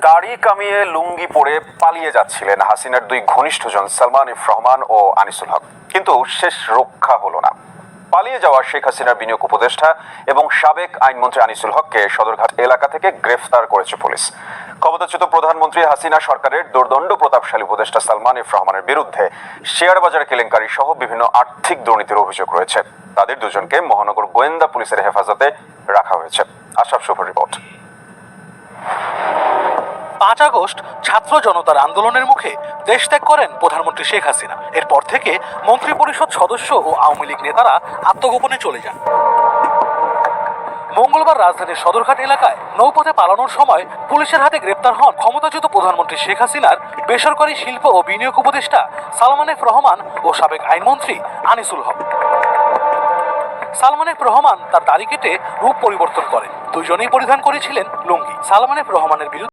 দাড়ি কামিয়ে লুঙ্গি পরে পালিয়ে যাচ্ছিলেন হাসিনার দুই ঘনিষ্ঠজন সালমান এফ রহমান ও আনিসুল হক, কিন্তু শেষ রক্ষা হলো না। পালিয়ে যাওয়া শেখ হাসিনার বিনিয়োগ উপদেষ্টা এবং সাবেক আইনমন্ত্রী আনিসুল হককে সদরঘাট এলাকা থেকে গ্রেফতার করেছে পুলিশ। ক্ষমতাচ্যুত প্রধানমন্ত্রী হাসিনা সরকারের দুর্দণ্ড প্রতাপশালী উপদেষ্টা সালমান এফ রহমানের বিরুদ্ধে শেয়ার বাজার কেলেঙ্কারি সহ বিভিন্ন আর্থিক দুর্নীতির অভিযোগ রয়েছে। তাদের দুজনকে মহানগর গোয়েন্দা পুলিশের হেফাজতে রাখা হয়েছে। আশরাফ শুভর রিপোর্ট। 5 আগস্ট ছাত্র জনতার আন্দোলনের মুখে দেশ ত্যাগ করেন প্রধানমন্ত্রী শেখ হাসিনা। এরপর থেকে মন্ত্রিপরিষদ সদস্য ও আওয়ামী লীগ নেতারা আত্মগোপনে চলে যান। মঙ্গলবার রাজধানীর সদরঘাট এলাকায় নৌপথে পালানোর সময় পুলিশের হাতে গ্রেপ্তার হন ক্ষমতাচ্যুত প্রধানমন্ত্রী শেখ হাসিনার বেসরকারি শিল্প ও বিনিয়োগ উপদেষ্টা সালমান এফ রহমান ও সাবেক আইনমন্ত্রী আনিসুল হক। সালমান এফ রহমান তার দাড়ি কেটে রূপ পরিবর্তন করেন। দুজনেই পরিধান করেছিলেন লুঙ্গি। সালমান এফ রহমানের বিরুদ্ধে